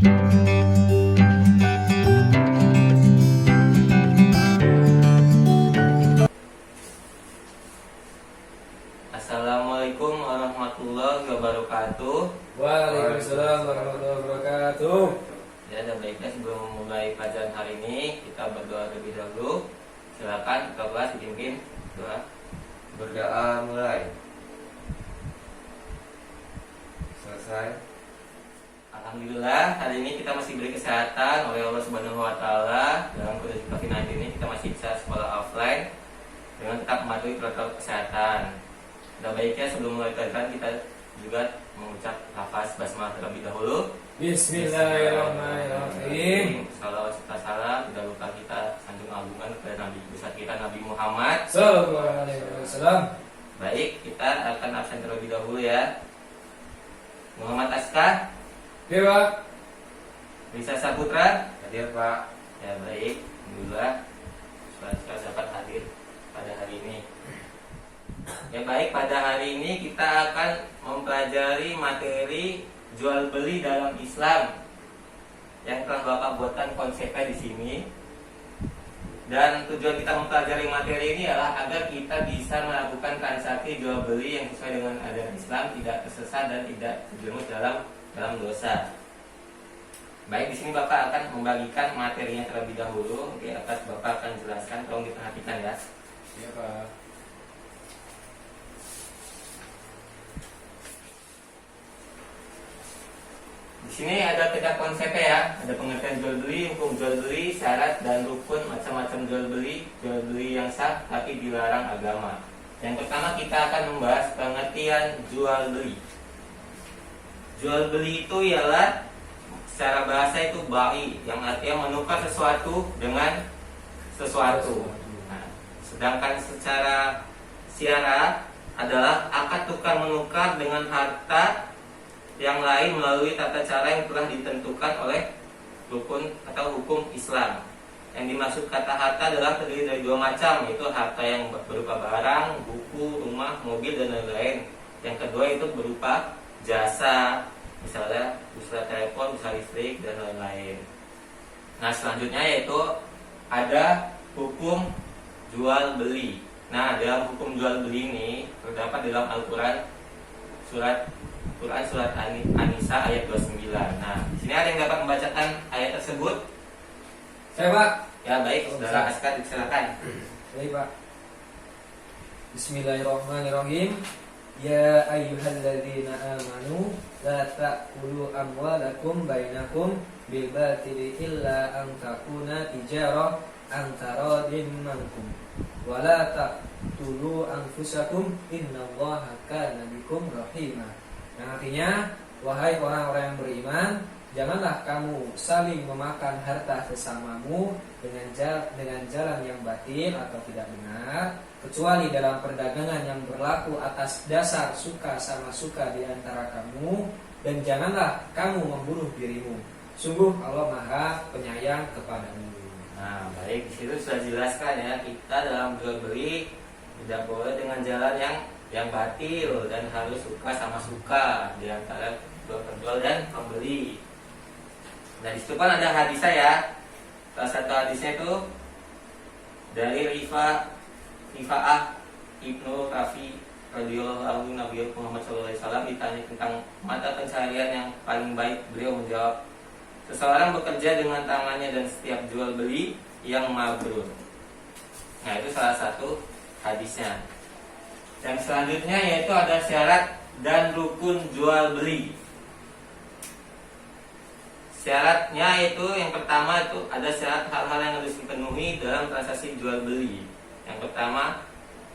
Assalamualaikum warahmatullahi wabarakatuh. Waalaikumsalam warahmatullahi wabarakatuh. Ya, dan baiknya sebelum memulai pelajaran hari ini kita berdoa terlebih dahulu. Silakan Kak Bas dipimpin doa. Berdoa mulai. Selesai. Alhamdulillah hari ini kita masih diberi kesehatan oleh Allah Subhanahu Wa Taala. Dalam kondisi COVID-19 ini kita masih bisa sekolah offline dengan tetap mematuhi protokol kesehatan. Dan baiknya sebelum mulai pelajaran kita juga mengucap lafaz basmalah terlebih dahulu. Bismillahirrahmanirrahim. Salawat serta salam tidak lupa kita sanjung agungan kepada Nabi besar kita Nabi Muhammad Sallallahu alaihi wasallam. Baik, kita akan absen terlebih dahulu ya. Muhammad Askar, Dewa. Risa Saputra. Hadir Pak. Ya baik, alhamdulillah Askar dapat hadir pada hari ini. Ya baik, pada hari ini kita akan mempelajari materi jual beli dalam Islam yang telah Bapak buatkan konsepnya di sini. Dan tujuan kita mempelajari materi ini adalah agar kita bisa melakukan transaksi jual beli yang sesuai dengan ajaran Islam, tidak tersesat dan tidak terjerumus dalam dosa. Baik, di sini Bapak akan membagikan materinya terlebih dahulu. Oke, atas Bapak akan jelaskan, tolong diperhatikan ya. Iya, Pak. Di sini ada tiga konsepnya ya, ada pengertian jual beli, hukum jual beli, syarat dan rukun macam-macam jual beli yang sah tapi dilarang agama. Yang pertama kita akan membahas pengertian jual beli. Jual beli itu ialah secara bahasa itu bai, yang artinya menukar sesuatu dengan sesuatu. Nah, sedangkan secara syara adalah akad tukar menukar dengan harta yang lain melalui tata cara yang telah ditentukan oleh rukun atau hukum Islam. Yang dimaksud kata harta adalah terdiri dari dua macam, yaitu harta yang berupa barang, buku, rumah, mobil dan lain-lain. Yang kedua itu berupa jasa, misalnya usaha telepon, usaha listrik dan lain-lain. Nah, selanjutnya yaitu ada hukum jual beli. Nah, dalam hukum jual beli ini terdapat dalam Al-Quran surat An-Nisa ayat 29. Nah, di sini ada yang dapat membacakan ayat tersebut? Saya, Pak. Ya, baik, Saudara Askar silakan. Baik, Pak. Bismillahirrahmanirrahim. Ya ayyuhalladzina amanu la ta'kulu amwalakum bainakum bil batili illa an takuna tijarah an taradin minkum wa la taqtulu anfusakum innallaha kana bikum rahima. Yang artinya, wahai orang-orang yang beriman, janganlah kamu saling memakan harta sesamamu dengan jalan yang batil atau tidak benar, kecuali dalam perdagangan yang berlaku atas dasar suka sama suka di antara kamu, dan janganlah kamu membunuh dirimu. Sungguh Allah Maha Penyayang kepadamu. Nah, baik, di situ sudah jelaskan ya, kita dalam jual beli tidak boleh dengan jalan yang batil dan harus suka sama suka di antara penjual dan pembeli. Nah, di situ kan ada hadisnya ya. Salah satu hadisnya itu dari Rifa'ah Ibnu Rafi radhiyallahu anhu, Nabi Muhammad SAW ditanya tentang mata pencaharian yang paling baik. Beliau menjawab, seseorang bekerja dengan tangannya dan setiap jual beli yang mabrur. Nah, itu salah satu hadisnya. Dan selanjutnya yaitu ada syarat dan rukun jual beli. Syaratnya itu yang pertama itu ada syarat hal-hal yang harus dipenuhi dalam transaksi jual beli. Yang pertama,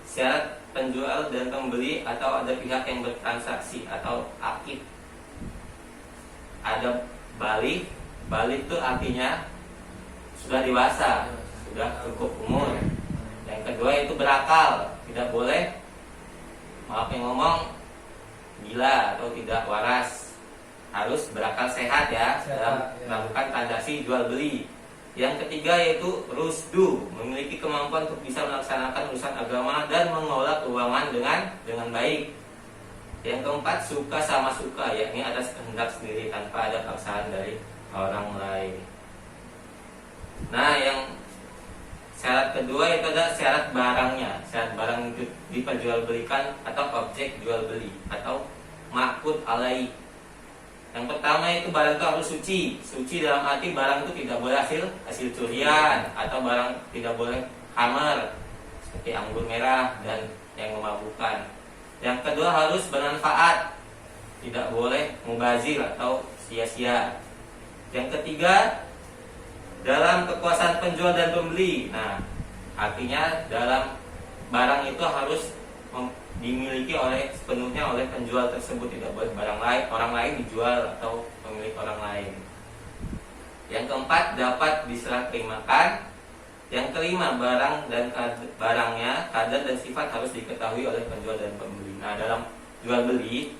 syarat penjual dan pembeli atau ada pihak yang bertransaksi atau akid. Ada balik itu artinya sudah dewasa, sudah cukup umur. Yang kedua itu berakal, tidak boleh, maaf yang ngomong, gila atau tidak waras, harus berakal sehat ya dalam melakukan transaksi jual beli. Yang ketiga yaitu rusdu, memiliki kemampuan untuk bisa melaksanakan urusan agama dan mengelola keuangan dengan baik. Yang keempat suka sama suka, yakni atas kehendak sendiri tanpa ada paksaan dari orang lain. Nah, yang syarat kedua itu adalah syarat barangnya. Syarat barang itu diperjualbelikan atau objek jual beli atau ma'qud alaih. Yang pertama itu barang itu harus suci. Suci dalam arti barang itu tidak boleh hasil curian atau barang tidak boleh khamar seperti anggur merah dan yang memabukkan. Yang kedua harus bermanfaat, tidak boleh mubazir atau sia-sia. Yang ketiga dalam kekuasaan penjual dan pembeli. Nah, artinya dalam barang itu harus dimiliki sepenuhnya oleh penjual tersebut, tidak boleh orang lain dijual atau pemilik orang lain. Yang keempat dapat diserah terimakan. Yang kelima barangnya kadar dan sifat harus diketahui oleh penjual dan pembeli. Nah, dalam jual beli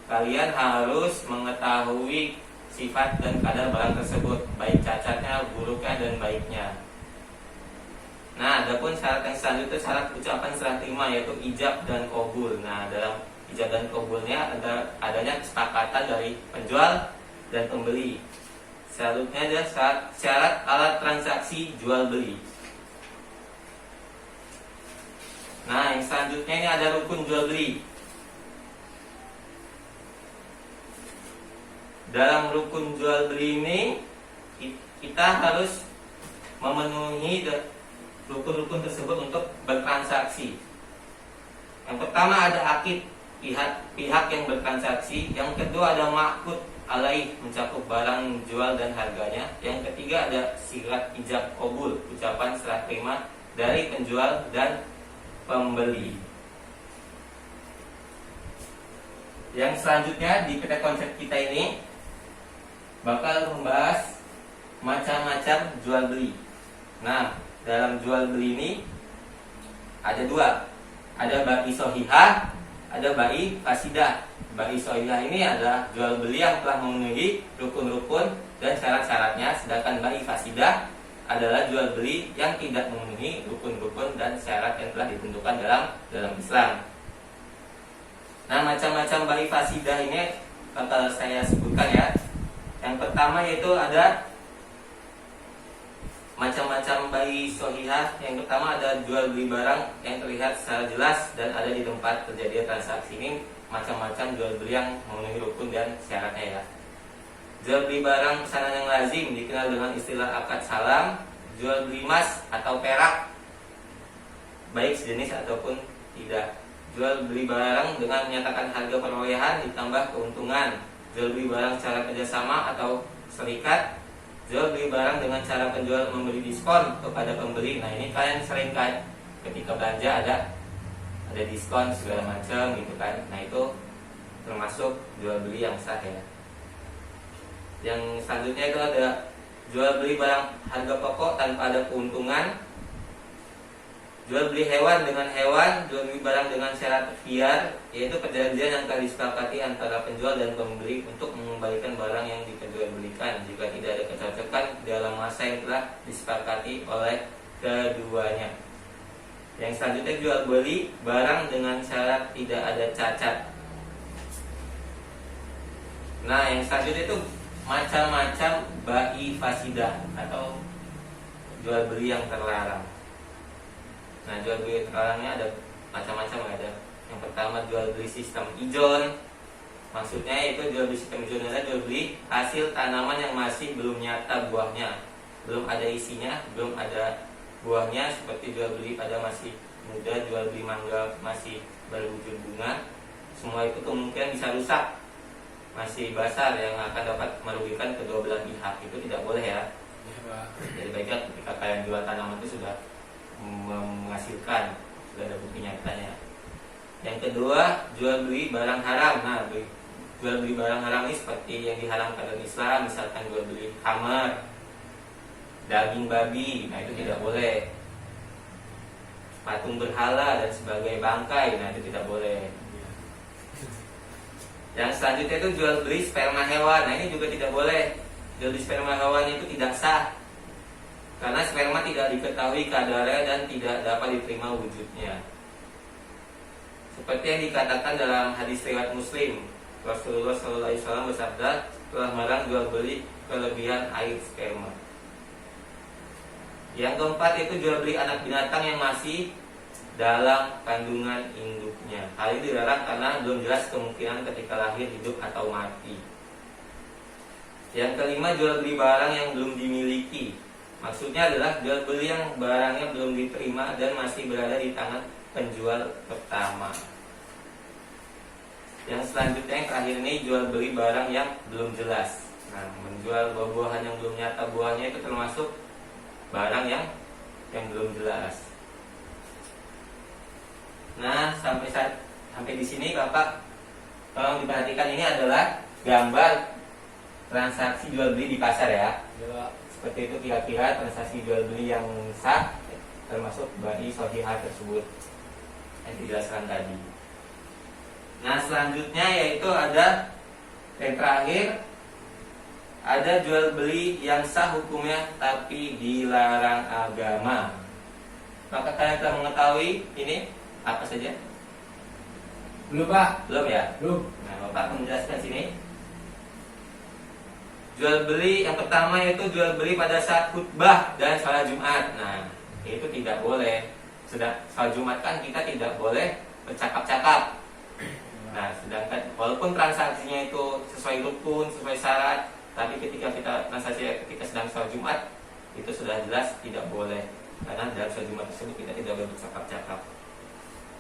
kalian harus mengetahui sifat dan kadar barang tersebut, baik cacatnya, buruknya, dan baiknya. Nah, adapun syarat yang selanjutnya syarat ucapan serah terima, yaitu ijab dan qabul. Nah, dalam ijab dan qabulnya adanya kesepakatan dari penjual dan pembeli. Selanjutnya adalah syarat alat transaksi jual beli. Nah, yang selanjutnya ini ada rukun jual beli. Dalam rukun jual beli ini kita harus memenuhi rukun-rukun tersebut untuk bertransaksi. Yang pertama ada akid, pihak yang bertransaksi. Yang kedua ada ma'qud alaih, mencakup barang jual dan harganya. Yang ketiga ada sirat ijab qabul, ucapan serah terima dari penjual dan pembeli. Yang selanjutnya di peta konsep kita ini bakal membahas macam-macam jual beli. Nah, dalam jual beli ini ada dua, ada bai sohihah, ada bai fasidah. Bai sohihah ini adalah jual beli yang telah memenuhi rukun-rukun dan syarat-syaratnya, sedangkan bai fasidah adalah jual beli yang tidak memenuhi rukun-rukun dan syarat yang telah ditentukan dalam Islam. Nah, macam-macam bai fasidah ini bakal saya sebutkan ya. Yang pertama yaitu ada macam-macam bai sohihah. Yang pertama ada jual beli barang yang terlihat secara jelas dan ada di tempat terjadi transaksi. Ini macam-macam jual beli yang memenuhi rukun dan syaratnya ya. Jual beli barang pesanan yang lazim dikenal dengan istilah akad salam. Jual beli emas atau perak, baik sejenis ataupun tidak. Jual beli barang dengan menyatakan harga perolehan ditambah keuntungan. Jual beli barang secara kerjasama atau serikat. Jual beli barang dengan cara penjual memberi diskon kepada pembeli. Nah, ini kalian sering kan ketika belanja ada diskon segala macam gitu kan. Nah, itu termasuk jual beli yang sah ya. Yang selanjutnya itu ada jual beli barang harga pokok tanpa ada keuntungan. Jual beli hewan dengan hewan. Jual beli barang dengan syarat khiyar, yaitu perjanjian yang telah disepakati antara penjual dan pembeli untuk mengembalikan barang yang diperjualbelikan jika tidak ada kecocokan dalam masa yang telah disepakati oleh keduanya. Yang selanjutnya jual beli barang dengan syarat tidak ada cacat. Nah, yang selanjutnya itu macam-macam bai fasidah atau jual beli yang terlarang. Nah, jual beli yang terlarangnya ada macam-macam ada. Yang pertama jual beli sistem ijon. Maksudnya itu jual beli sistem ijon adalah jual beli hasil tanaman yang masih belum nyata buahnya, belum ada isinya, belum ada buahnya, seperti jual beli pada masih muda, jual beli mangga masih berwujud bunga. Semua itu kemungkinan bisa rusak, masih basah yang akan dapat merugikan kedua belah pihak. Itu tidak boleh ya. Jadi baiknya ketika kalian jual tanaman itu sudah menghasilkan, sudah ada bukti nyatanya. Yang kedua, jual beli barang haram. Nah, jual beli barang haram ini seperti yang diharamkan dalam Islam, misalkan jual beli khamar, daging babi, nah itu tidak boleh. Patung berhala dan sebagai bangkai, nah itu tidak boleh. Yang selanjutnya itu jual beli sperma hewan. Nah, ini juga tidak boleh. Jual beli sperma hewan itu tidak sah, karena sperma tidak diketahui kadarnya dan tidak dapat diterima wujudnya. Seperti yang dikatakan dalam hadis riwayat Muslim, Rasulullah SAW bersabda, telah melarang jual beli kelebihan air sperma. Yang keempat itu jual beli anak binatang yang masih dalam kandungan induknya. Hal ini dilarang karena belum jelas kemungkinan ketika lahir hidup atau mati. Yang kelima, jual beli barang yang belum dimiliki. Maksudnya adalah jual beli yang barangnya belum diterima dan masih berada di tangan penjual pertama. Yang selanjutnya yang terakhir ini jual beli barang yang belum jelas. Nah, menjual buah-buahan yang belum nyata buahnya itu termasuk barang yang belum jelas. Nah, sampai di sini Bapak tolong diperhatikan, ini adalah gambar transaksi jual beli di pasar ya. Ya. Seperti itu kira-kira transaksi jual beli yang sah termasuk bagi sohihah tersebut yang dijelaskan tadi. Nah, selanjutnya yaitu ada yang terakhir, ada jual beli yang sah hukumnya tapi dilarang agama. Maka kalian telah mengetahui ini apa saja? Belum Pak? Belum ya? Belum. Nah, Bapak akan menjelaskan sini. Jual beli yang pertama yaitu jual beli pada saat khutbah dan salat Jumat. Nah, itu tidak boleh. Sedang salat Jumat kan kita tidak boleh bercakap-cakap. Nah, sedangkan walaupun transaksinya itu sesuai rukun, sesuai syarat, tapi ketika kita transaksi ketika sedang salat Jumat itu sudah jelas tidak boleh. Karena dalam salat Jumat tersebut kita tidak boleh bercakap-cakap.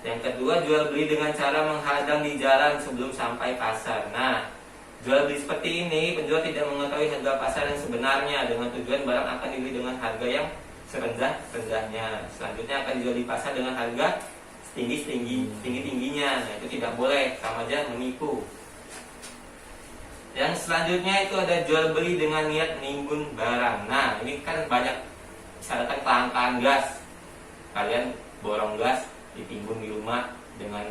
Yang kedua, jual beli dengan cara menghadang di jalan sebelum sampai pasar. Nah, jual beli seperti ini, penjual tidak mengetahui harga pasar yang sebenarnya dengan tujuan barang akan dibeli dengan harga yang serendah-rendahnya. Selanjutnya akan dijual di pasar dengan harga tinggi-tingginya. Nah, itu tidak boleh, sama aja menipu. Yang selanjutnya itu ada jual beli dengan niat menimbun barang. Nah, ini kan banyak misalkan kelangkaan gas. Kalian borong gas ditimbun di rumah dengan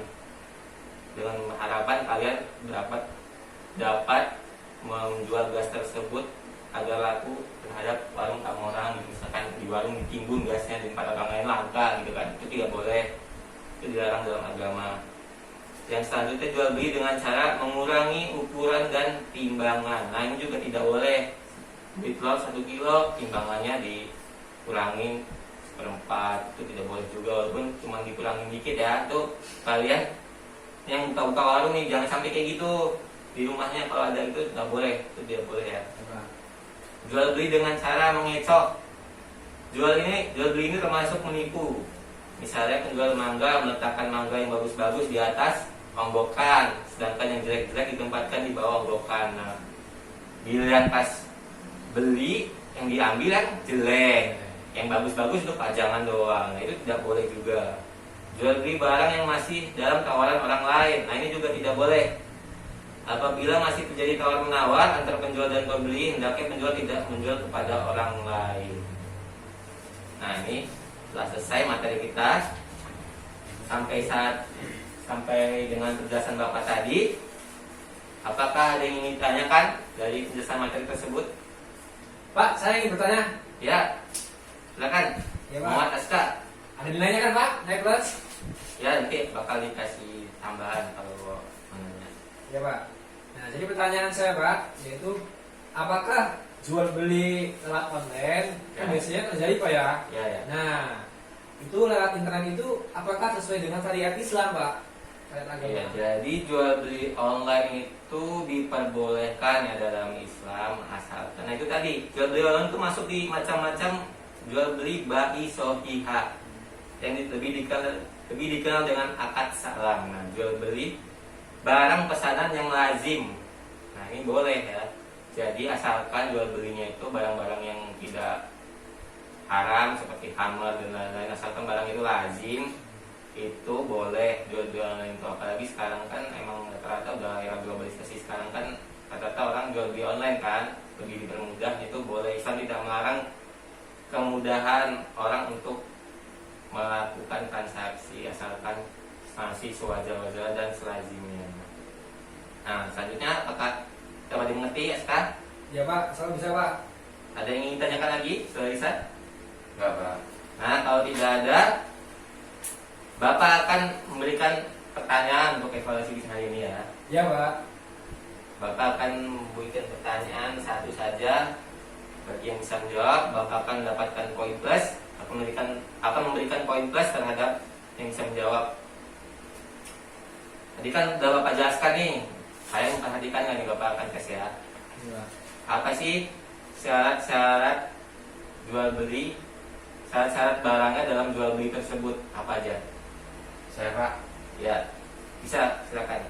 harapan kalian dapat menjual gas tersebut agar laku terhadap warung kamu orang. Misalkan di warung ditimbun gasnya di tempat orang lain langka gitu kan, itu tidak boleh, itu dilarang dalam agama. Yang selanjutnya jual beli dengan cara mengurangi ukuran dan timbangan. Nah, ini juga tidak boleh. Beli telur 1 kilo, timbangannya dikurangin 1/4, itu tidak boleh juga, walaupun cuma dikurangin dikit ya. Itu kalian yang buka-buka warung nih jangan sampai kayak gitu. Di rumahnya kalau ada itu nggak boleh, itu tidak boleh ya. Jual beli dengan cara mengecoh. Jual beli ini termasuk menipu. Misalnya penjual mangga meletakkan mangga yang bagus-bagus di atas onggokan, sedangkan yang jelek-jelek ditempatkan di bawah onggokan. Nah, giliran pas beli yang diambil yang jelek, yang bagus-bagus itu pajangan doang. Nah, itu tidak boleh juga. Jual beli barang yang masih dalam tawaran orang lain. Nah, ini juga tidak boleh. Apabila masih terjadi tawar-menawar antara penjual dan pembeli, hendaknya penjual tidak menjual kepada orang lain. Nah, ini telah selesai materi kita. Sampai dengan penjelasan Bapak tadi, apakah ada yang ingin ditanyakan dari penjelasan materi tersebut? Pak, saya ingin bertanya. Ya, silakan. Ya, Pak. Muhammad Aska. Ada nilainya kan Pak? Naik plus? Ya, nanti bakal dikasih tambahan kalau menanya. Ya Pak. Nah, jadi pertanyaan saya Pak, yaitu apakah jual beli lewat online kan Ya. biasanya terjadi Pak ya? Ya. Nah, itu lewat internet itu apakah sesuai dengan syariat Islam Pak? Syariat agama. Iya, jadi jual beli online itu diperbolehkan ya dalam Islam asalkan. Nah, itu tadi jual beli online itu masuk di macam-macam jual beli bai sohihah yang lebih dikenal dengan akad salam. Nah, jual beli barang pesanan yang lazim. Nah, ini boleh ya. Jadi asalkan jual belinya itu barang-barang yang tidak haram seperti khamar dan lain-lain, asalkan barang itu lazim, itu boleh jual-jual online itu. Apalagi sekarang kan emang rata-rata udah era globalisasi, sekarang kan rata-rata orang jual beli online kan, lebih dipermudah, itu boleh. Islam tidak melarang kemudahan orang untuk melakukan transaksi asalkan masih sewajar-wajar dan selazimnya. Nah, selanjutnya apakah dapat dimengerti ya sekarang? Ya Pak, asal bisa Pak. Ada yang ingin ditanyakan lagi, Saudara Risa? Enggak, Pak. Nah, kalau tidak ada, Bapak akan memberikan pertanyaan untuk evaluasi di hari ini ya. Ya Pak. Bapak akan memberikan pertanyaan satu saja. Bagi yang bisa menjawab, Bapak akan mendapatkan poin plus, akan memberikan poin plus terhadap yang bisa menjawab. Tadi kan udah Bapak jelaskan nih, saya memperhatikan nggak nih Bapak akan tes ya. Ya. Apa sih syarat-syarat jual beli, syarat-syarat barangnya dalam jual beli tersebut apa aja? Saya Pak. Ya, bisa silakan.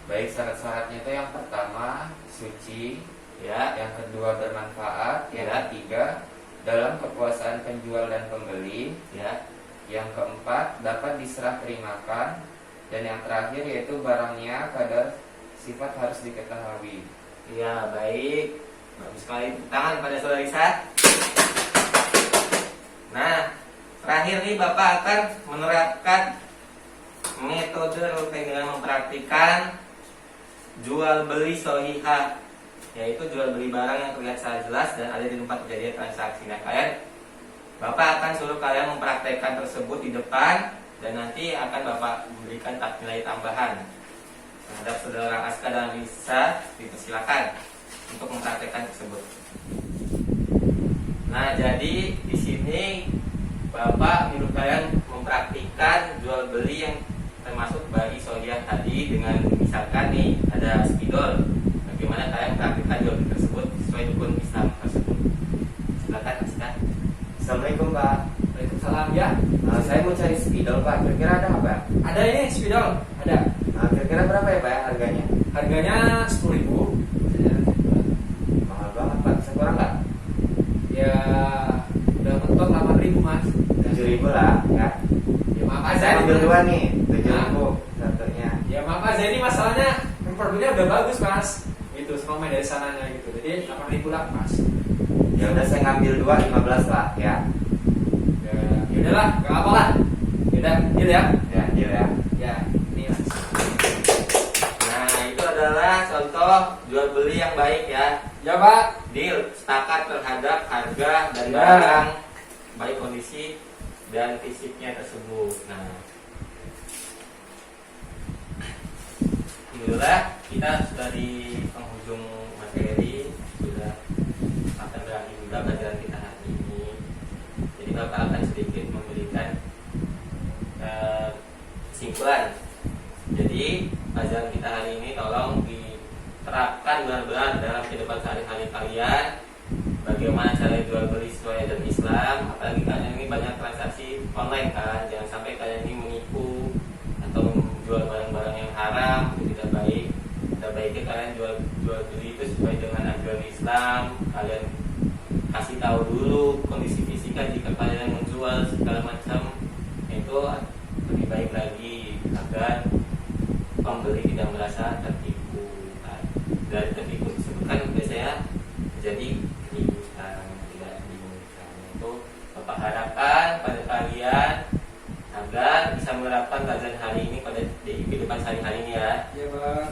Baik, syarat-syaratnya itu yang pertama suci, Ya, yang kedua bermanfaat, yang Ya. ketiga dalam kekuasaan penjual dan pembeli, ya, yang keempat dapat diserah terimakan, dan yang terakhir yaitu barangnya kadar sifat harus diketahui. ya, baik. Bagus sekali. Tepuk tangan pada saudara Isa. Nah, terakhir nih Bapak akan menerapkan metode rutin dengan mempraktikkan jual beli shahihah, yaitu jual beli barang yang terlihat secara jelas dan ada di tempat kejadian transaksi. Nah, Bapak akan suruh kalian mempraktekkan tersebut di depan, dan nanti akan Bapak memberikan nilai tambahan terhadap saudara Aska dan Lisa. Dipersilakan untuk mempraktekkan tersebut. Nah, jadi di sini Bapak menyuruh kalian mempraktikkan jual beli yang termasuk bagi shahihah tadi dengan misalkan nih ada spidol. Bagaimana kalian mempraktikkan jual beli tersebut sesuai rukun Islam tersebut? Silakan Aska. Assalamualaikum Pak. Waalaikumsalam ya. Saya mau cari spidol Pak. Kira-kira ada nggak Pak? Ada ini spidol, ada. Kira-kira berapa ya Pak harganya? Harganya 10.000. Ya. Mahal banget Pak. Bisa kurang nggak? Ya udah mentok 8.000 Mas. 7.000 lah ya. Ya maaf aja. Saya ambil ini. dua nih, 7.000 satunya. Ya maaf aja, ini masalahnya produknya udah bagus Mas. Gitu, semua main dari sananya gitu. Jadi 8.000 lah Mas. Ya udah saya ngambil dua 15 lah ya. Ya udahlah, nggak apa lah. Yaudah, deal ya. Ya, deal ya. Ya, ini Mas. Nah, itu adalah contoh jual beli yang baik ya. Ya Pak. Deal, sepakat terhadap harga dan Ya. barang, baik kondisi dan fisiknya tersebut. Nah, alhamdulillah kita sudah di penghujung materi, sudah akan berakhir juga pelajaran kita hari ini. Jadi Bapak akan sedikit memberikan kesimpulan. Jadi pelajaran kita hari ini tolong diterapkan benar-benar dalam kehidupan sehari-hari kalian. Bagaimana cara jual beli sesuai ajaran Islam, apalagi kalian ini banyak transaksi online kan. Jangan sampai kalian ini menipu atau menjual barang-barang yang haram, itu tidak baik. Tidak baiknya kalian jual beli itu sesuai dengan ajaran Islam. Kalian kasih tahu dulu kondisi fisika jika kalian menjual segala macam, itu lebih baik lagi agar pembeli tidak merasa tertipu. Nah, dari tertipu tersebut kan biasanya jadi keributan, tidak diinginkan. Itu Bapak harapkan pada kalian agar bisa menerapkan pelajaran hari ini pada di kehidupan sehari-hari ini ya. Ya Pak.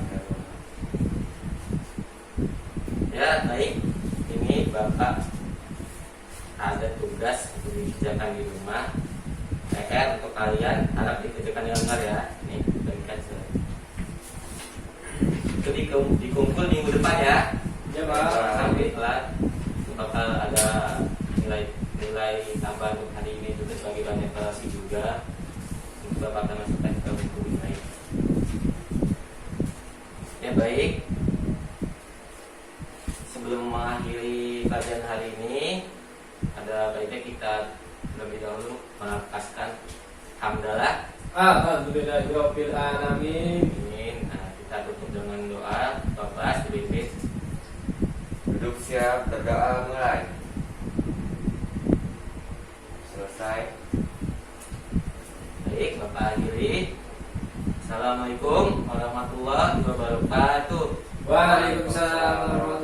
Ya baik, ini Bapak ada tugas untuk dikerjakan di rumah. PR untuk kalian, harap dikerjakan dengan benar ya. Ini berikan itu dikumpul minggu depan ya. Ya Pak. Sampai telat itu bakal ada nilai tambahan untuk hari ini juga sebagai bahan evaluasi juga. Untuk Bapak akan masukkan ke buku nilai. Ya baik. Sebelum mengakhiri pelajaran hari ini, ada baiknya kita lebih dahulu melafazkan hamdalah. Alhamdulillahirabbil alamin. Amin. Nah, kita tutup dengan doa. Bapak sedikit. Duduk siap, berdoa mulai. Selesai. Baik, Bapak akhiri. Assalamualaikum warahmatullahi wabarakatuh. Waalaikumsalam warahmatullahi